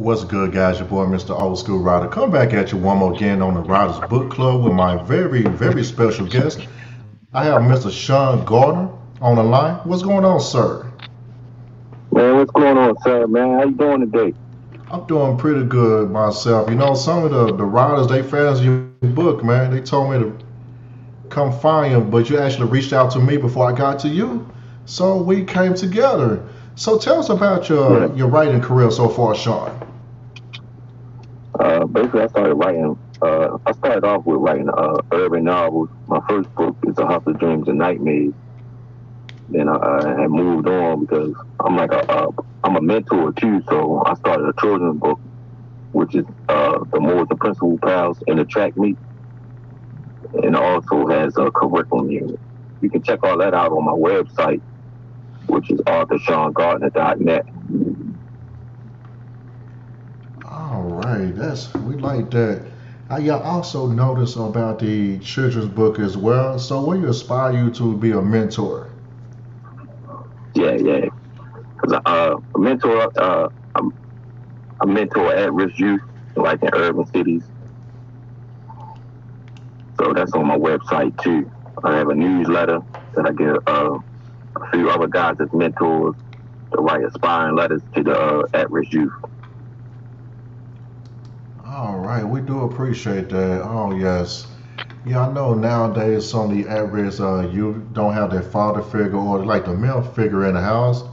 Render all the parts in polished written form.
What's good, guys? Your boy, Mr. Old School Ryder. Come back at you one more again on the Ryder's Book Club with my very, very special guest. I have Mr. Shawn Gardner on the line. What's going on, sir? Man, what's going on, sir? Man, how you doing today? I'm doing pretty good myself. You know, some of the writers, they fans of your book, man. They told me to come find you, but you actually reached out to me before I got to you. So we came together. So tell us about your writing career so far, Shawn. Basically, I started off with writing urban novels. My first book is A House of Dreams and Nightmares. Then I had moved on because I'm a mentor too, so I started a children's book, which is The Moors and Principal Pals in the Track Meet, and also has a curriculum unit. You can check all that out on my website, which is authorshawngardner.net. All right, we like that. I also noticed about the children's book as well. So what inspire you to be a mentor? Yeah. Because a mentor, I mentor at-risk youth, like in urban cities. So that's on my website too. I have a newsletter that I get a few other guys as mentors to write aspiring letters to the at-risk youth. All right, we do appreciate that. Oh, yes. Yeah, I know nowadays some of the at-risk youth don't have their father figure or like the male figure in the house.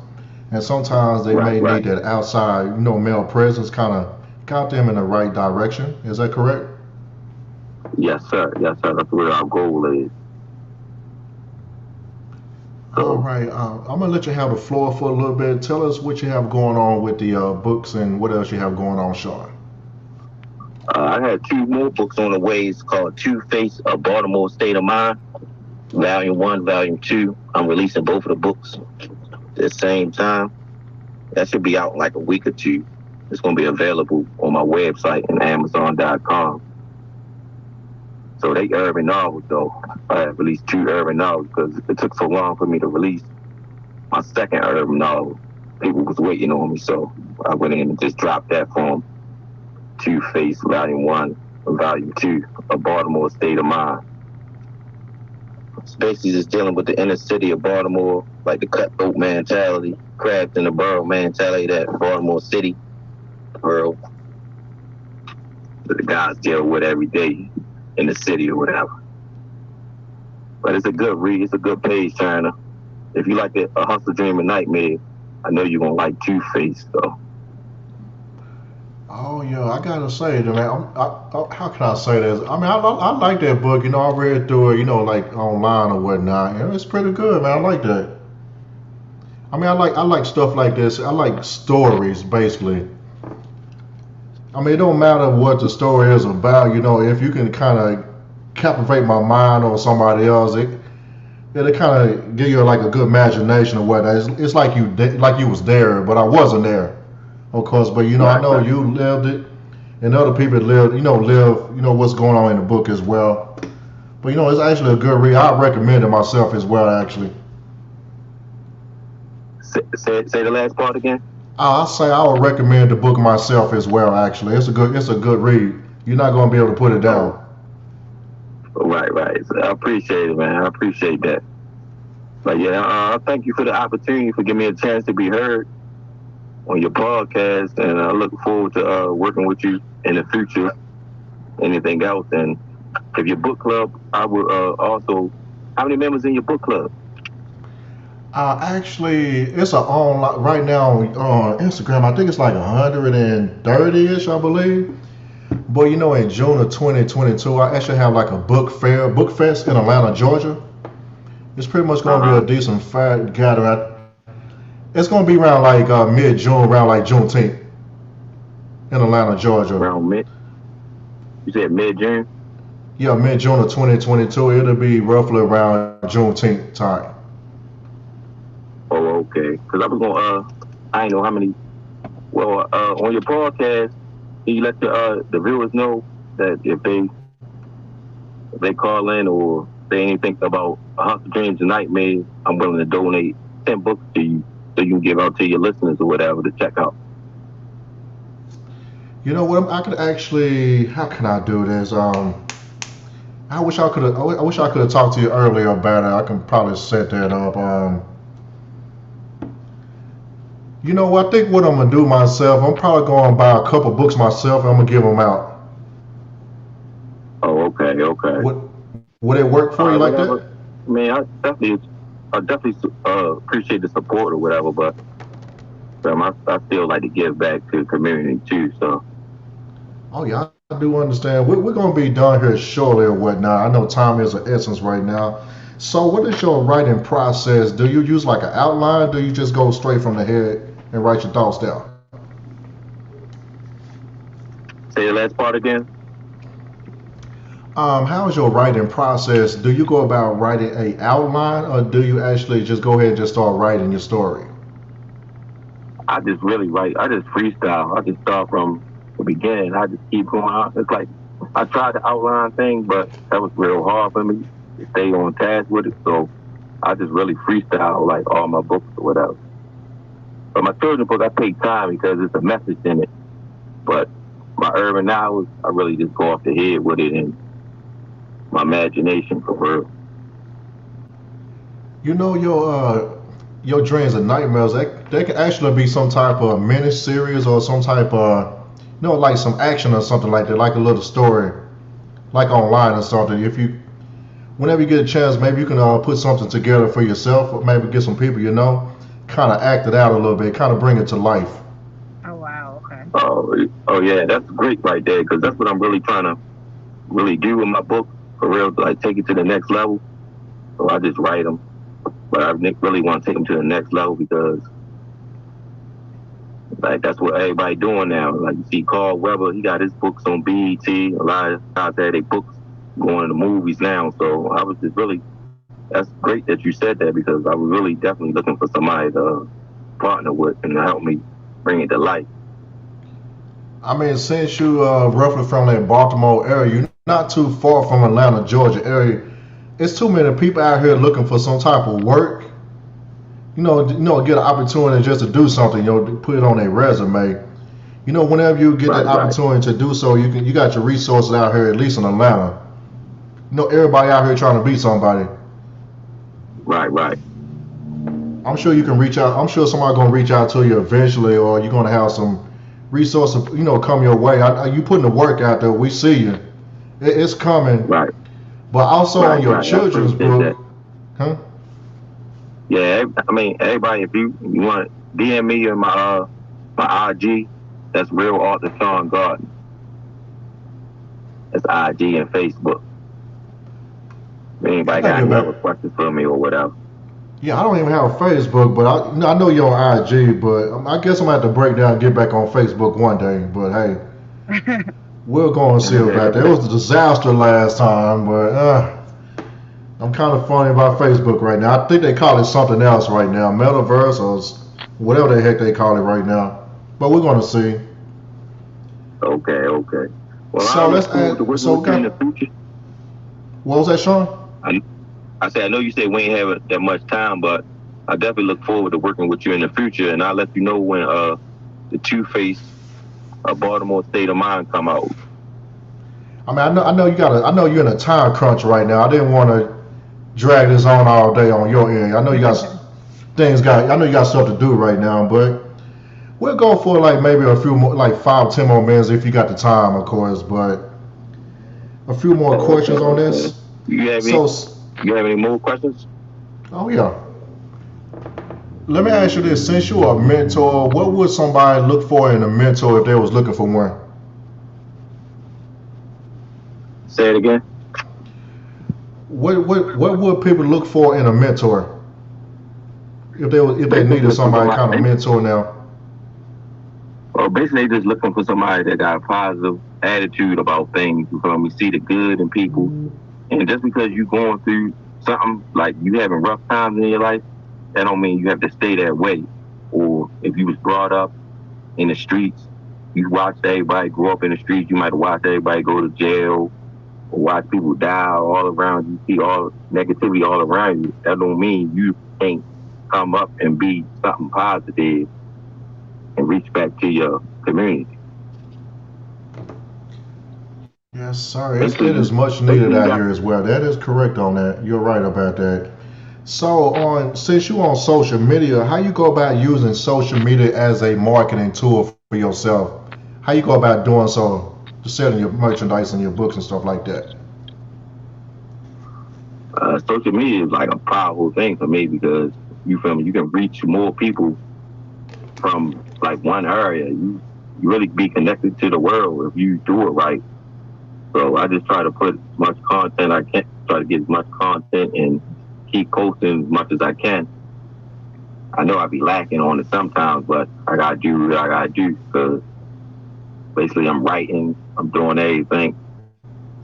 And sometimes they may need that outside, male presence kind of got them in the right direction. Is that correct? Yes, sir. That's what our goal is. All right, I'm going to let you have the floor for a little bit. Tell us what you have going on with the books and what else you have going on, Shawn. I had two more books on the way. It's called Two-Face, A Baltimore State of Mind, Volume 1, Volume 2. I'm releasing both of the books at the same time. That should be out in like a week or two. It's going to be available on my website and Amazon.com. So they urban novels, though. I have released two urban novels because it took so long for me to release my second urban novel. People was waiting on me, so I went in and just dropped that for them. Two-Face, Volume 1, Volume 2, A Baltimore State of Mind. It's basically just dealing with the inner city of Baltimore, like the cutthroat mentality, craft in the borough mentality that Baltimore City, borough, that the guys deal with every day in the city or whatever. But it's a good read. It's a good page turner. If you like A Hustle, Dream, and Nightmare, I know you're going to like Two-Face, though. Oh yeah, I gotta say that, man. How can I say this? I mean, I like that book. You know, I read through it. You know, like online or whatnot. And it's pretty good, man. I like that. I mean, I like stuff like this. I like stories, basically. I mean, it don't matter what the story is about. You know, if you can kind of captivate my mind or somebody else, it'll kind of give you like a good imagination of what it's like like you was there, but I wasn't there, of course. But you know, I Right, know right. you lived it, and other people lived. You know what's going on in the book as well. But you know, it's actually a good read. I recommend it myself as well. Actually, Say the last part again. I say I would recommend the book myself as well. Actually, it's a good read. You're not going to be able to put it Oh, down. right, right. So I appreciate it, man. I appreciate that. But yeah, thank you for the opportunity for giving me a chance to be heard on your podcast, and I look forward to working with you in the future. Anything else, and if your book club, I would also. How many members in your book club? Actually, it's a online right now on Instagram. I think it's like 130ish, I believe. But you know, in June of 2022, I actually have like a book fest in Atlanta, Georgia. It's pretty much Uh going to be huh. a decent fair gathering. It's going to be around like mid-June, around like Juneteenth in Atlanta, Georgia. Around mid. You said mid June. Yeah, mid-June of 2022. It'll be roughly around Juneteenth time. Oh, okay. Because I was gonna. I ain't know how many. Well, on your broadcast, can you let the viewers know that if they call in or say anything about a house of dreams and nightmares, I'm willing to donate 10 books to you so you can give out to your listeners or whatever to check out. You know what? I could actually. How can I do this? I wish I could have. I wish I could have talked to you earlier about it. I can probably set that up. You know what? I think what I'm gonna do myself. I'm probably going to buy a couple books myself. And I'm gonna give them out. Oh, okay, okay. Would Would it work All for you right, like whatever. that? Man, I definitely appreciate the support or whatever, but I still like to give back to the community too. So Oh yeah, I do understand. We're gonna be done here shortly or whatnot. I know time is of essence right now. So, what is your writing process? Do you use like an outline? Do you just go straight from the head and write your thoughts down? say the last part again. How is your writing process? Do you go about writing a outline, or do you actually just go ahead and just start writing your story? I just really write. I just freestyle. I just start from the beginning. I just keep going out. It's like I tried to outline things, but that was real hard for me to stay on task with it. So I just really freestyle like all my books or whatever. But my children's book, I take time because it's a message in it. But my urban novels, I really just go off the head with it and my imagination for real. You know your dreams and nightmares. They can actually be some type of mini series or some type of like some action or something like that, like a little story, like online or something. If you whenever you get a chance, maybe you can put something together for yourself, or maybe get some people kind of act it out a little bit, kind of bring it to life. Oh wow, okay. Oh yeah, that's great right there because that's what I'm really trying to really do with my book for real. Like take it to the next level. So I just write them, but I really want to take them to the next level because like that's what everybody doing now. Like you see Carl Weber, he got his books on BET. A lot of out there, they books going to the movies now. So I was just really that's great that you said that because I was really definitely looking for somebody to partner with and to help me bring it to life. I mean, since you roughly from that Baltimore area, you're not too far from Atlanta, Georgia area. It's too many people out here looking for some type of work. Get an opportunity just to do something. To put it on a resume. Whenever you get that Right, right, opportunity to do so, you got your resources out here, at least in Atlanta. Everybody out here trying to be somebody. right, right. I'm sure you can reach out. I'm sure somebody's gonna reach out to you eventually, or you're gonna have some resources, come your way. You putting the work out there. We see you. It's coming. Right, But also on right, your right. I children's appreciate that. book, huh? Yeah, I mean, everybody, if you want to DM me or my IG, That's Real Author Shawn Gardner. That's IG and Facebook. If anybody got any other questions for me or whatever. Yeah, I don't even have a Facebook, but I know you're on IG, but I guess I'm going to have to break down and get back on Facebook one day. But hey, we'll go and see about that. It was a disaster last time, but I'm kind of funny about Facebook right now. I think they call it something else right now, Metaverse or whatever the heck they call it right now. But we're going to see. Okay. Well, so let's add. So in the future. What was that, Shawn? I said, I know you said we ain't have that much time, but I definitely look forward to working with you in the future, and I'll let you know when the Two-Face Baltimore State of Mind come out. I mean, I know you're in a time crunch right now. I didn't want to drag this on all day on your end. I know you got stuff to do right now, but we'll go for like maybe a few more, like 5-10 more minutes if you got the time, of course. But a few more questions on this. You have any more questions? Oh yeah. Let me ask you this: since you're a mentor, what would somebody look for in a mentor if they was looking for one? Say it again. What would people look for in a mentor if they needed somebody kind of mentor now? Well, basically, just looking for somebody that got a positive attitude about things. You feel me? See the good in people, and just because you're going through something like you having rough times in your life, that don't mean you have to stay that way. Or if you was brought up in the streets, you watched everybody grow up in the streets. You might have watched everybody go to jail, or watch people die all around you. See all negativity all around you. That don't mean you can't come up and be something positive and reach back to your community. Yes, sir. It is much needed out here as well. That is correct on that. You're right about that. So, since you're on social media, how you go about using social media as a marketing tool for yourself? How you go about doing so, just selling your merchandise and your books and stuff like that? Social media is like a powerful thing for me because you feel me. You can reach more people from like one area. You really be connected to the world if you do it right. So I just try to put as much content I can, try to get as much content and keep posting as much as I can. I know I be lacking on it sometimes, but I gotta do what I gotta do because basically I'm writing, I'm doing everything.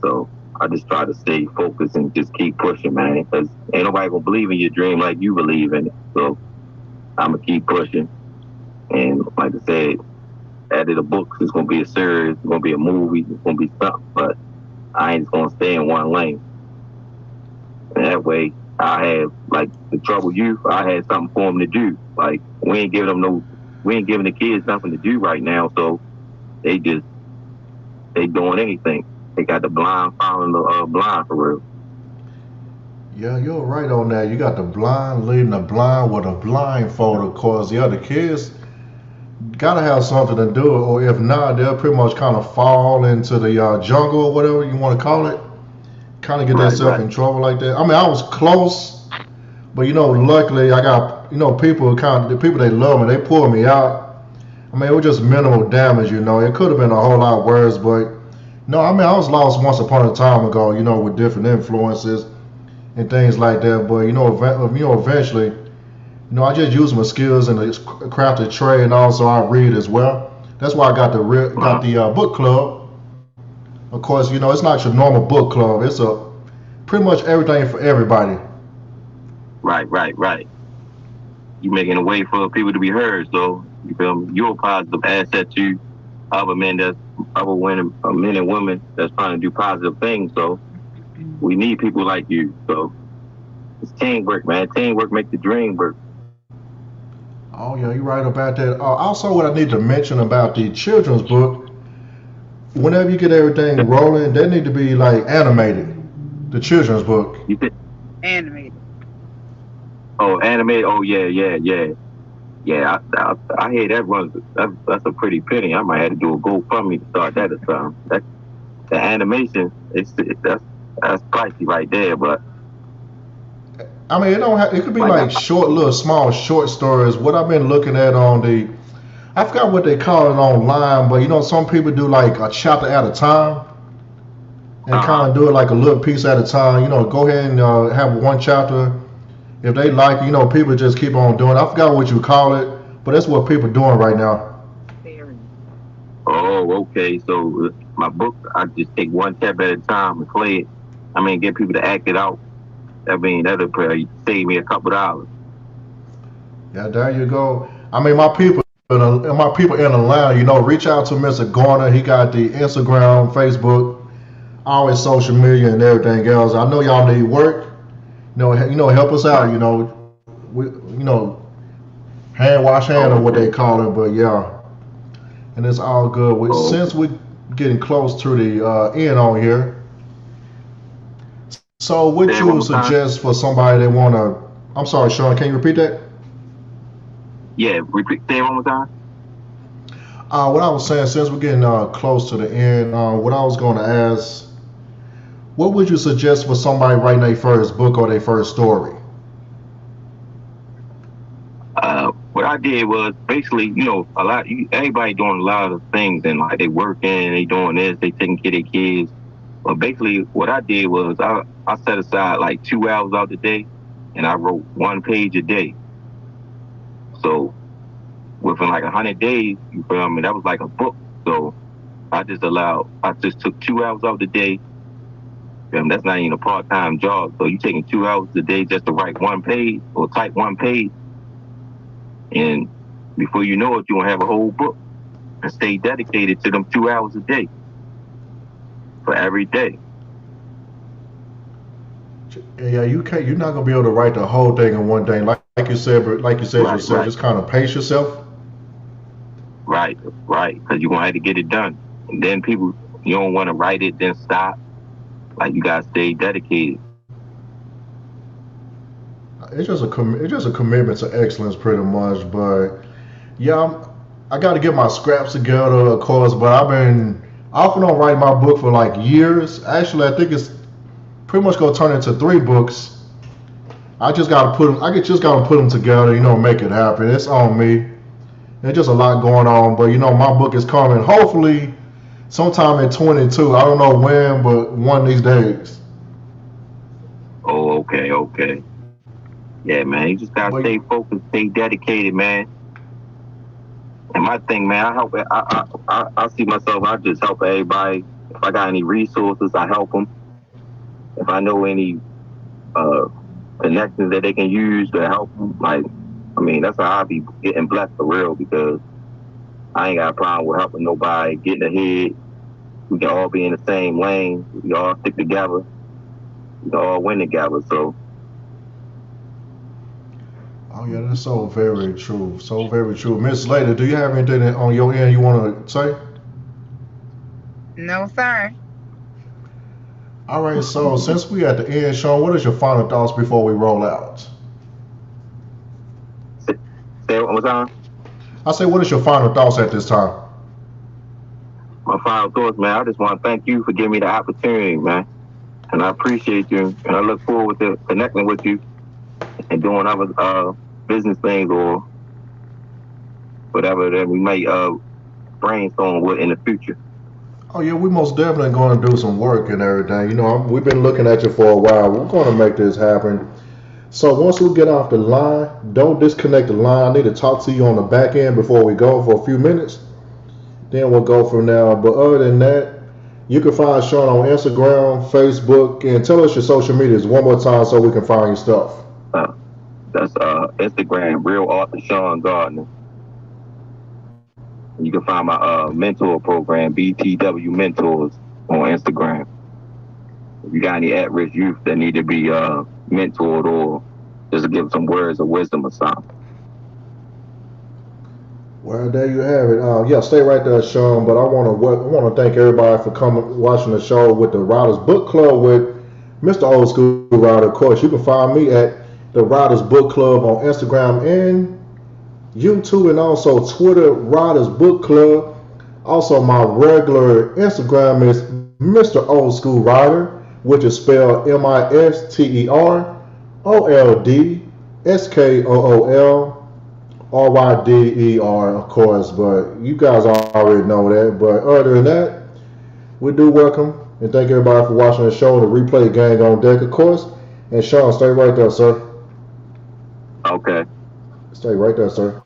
So I just try to stay focused and just keep pushing, man, because ain't nobody gonna believe in your dream like you believe in it. So I'm gonna keep pushing. And like I said, after the books, it's gonna be a series, it's gonna be a movie, it's gonna be something, but I ain't just gonna stay in one lane. And that way, I have like the troubled youth. I had something for them to do. Like we ain't giving the kids nothing to do right now. So they doing anything. They got the blind following the blind for real. Yeah, you're right on that. You got the blind leading the blind with a blindfold, of course. The other kids gotta have something to do, or if not, they'll pretty much kind of fall into the jungle or whatever you want to call it. Kind of get themselves in trouble like that. I mean, I was close, but luckily I got people the people they love me, they pulled me out. I mean, it was just minimal damage. It could have been a whole lot worse, but no, I mean, I was lost once upon a time ago. With different influences and things like that. But eventually. I just use my skills in the craft of trade, and also I read as well. That's why I got the book club. Of course, it's not your normal book club. It's pretty much everything for everybody. Right. You're making a way for people to be heard. So you feel me? You're a positive asset to other men men and women that's trying to do positive things. So we need people like you. So it's teamwork, man. Teamwork makes the dream work. Oh yeah, you're right about that. Also, what I need to mention about the children's book, whenever you get everything rolling, they need to be like animated. The children's book. Animated. Oh, animated. Oh yeah. Yeah, I hear that runs. That's a pretty penny. I might have to do a GoFundMe to start that or something. The animation, that's pricey right there, but. I mean, it could be like small short stories. What I've been looking at on I forgot what they call it online, but some people do like a chapter at a time and kind Uh-huh. of do it like a little piece at a time. Go ahead and have one chapter. If they like, people just keep on doing it. I forgot what you call it, but that's what people are doing right now. Oh, okay. So my book, I just take one chapter at a time and play it. I mean, get people to act it out. I mean, that'll probably save me a couple dollars. Yeah, there you go. I mean, my people in Atlanta, reach out to Mr. Gardner. He got the Instagram, Facebook, all his social media and everything else. I know y'all need work. Help us out. Right. Hand wash hand or Oh, what they okay. call it. But yeah, and it's all good. Oh, Since we getting close to the end on here, so what say it you one would more time. suggest for somebody that wanna? I'm sorry, Shawn. Can you repeat that? Yeah, repeat. Say it one more time. What I was saying, since we're getting close to the end, what I was going to ask, what would you suggest for somebody writing their first book or their first story? What I did was basically, everybody doing a lot of things and like they working, they doing this, they taking care of their kids. But basically, what I did was I set aside like 2 hours out the day, and I wrote one page a day. So within like 100 days, you feel me? That was like a book. So I just took 2 hours out the day. That's not even a part-time job. So you taking 2 hours a day just to write one page or type one page, and before you know it, you gonna have a whole book. And stay dedicated to them 2 hours a day for every day. Yeah, you can't. You're not gonna be able to write the whole thing in one day, like you said. But like you said Right, yourself, right, just kind of pace yourself. right, right. Because you're gonna have to get it done. And then people, you don't want to write it, then stop. Like you gotta stay dedicated. It's just a commitment to excellence, pretty much. But yeah, I got to get my scraps together, of course. But I've been off and on writing my book for like years. Actually, I think it's pretty much gonna turn into 3 books. I just gotta put them. Just gotta put them together. Make it happen. It's on me. There's just a lot going on. But my book is coming. Hopefully, sometime in 22. I don't know when, but one of these days. Oh, okay, okay. Yeah, man. You just gotta But stay focused, stay dedicated, man. And my thing, man, I help. I see myself. I just help everybody. If I got any resources, I help them. If I know any uh, connections that they can use to help them, like, I mean, that's how I be getting blessed for real because I ain't got a problem with helping nobody getting ahead. We can all be in the same lane. We all stick together. We can all win together. So, oh yeah, that's so very true. So very true. Miss Slater, do you have anything on your end you want to say? No, sir. All right. So since we at the end, Shawn, what is your final thoughts before we roll out? say it one more time. I say, what is your final thoughts at this time? My final thoughts, man. I just want to thank you for giving me the opportunity, man. And I appreciate you. And I look forward to connecting with you and doing other business things or whatever that we may brainstorm with in the future. Oh yeah, we most definitely going to do some work and everything. We've been looking at you for a while. We're going to make this happen. So once we get off the line, don't disconnect the line. I need to talk to you on the back end before we go for a few minutes. Then we'll go from there. But other than that, you can find Shawn on Instagram, Facebook, and tell us your social medias one more time so we can find your stuff. Uh, that's Instagram, real author Shawn Gardner. You can find my mentor program, BTW Mentors, on Instagram. If you got any at-risk youth that need to be mentored or just to give some words of wisdom or something. Well, there you have it. Yeah, stay right there, Shawn. But I want to thank everybody for coming, watching the show with the Ryder's Book Club with Mr. Old School Ryder. Of course, you can find me at the Ryder's Book Club on Instagram and YouTube, and also Twitter, Ryder's Book Club. Also, my regular Instagram is Mr. Old School Ryder, which is spelled MisterOldSchool. Ryder, of course, but you guys already know that. But other than that, we do welcome and thank everybody for watching the show. The replay gang on deck, of course. And Shawn, stay right there, sir. Okay. Stay right there, sir.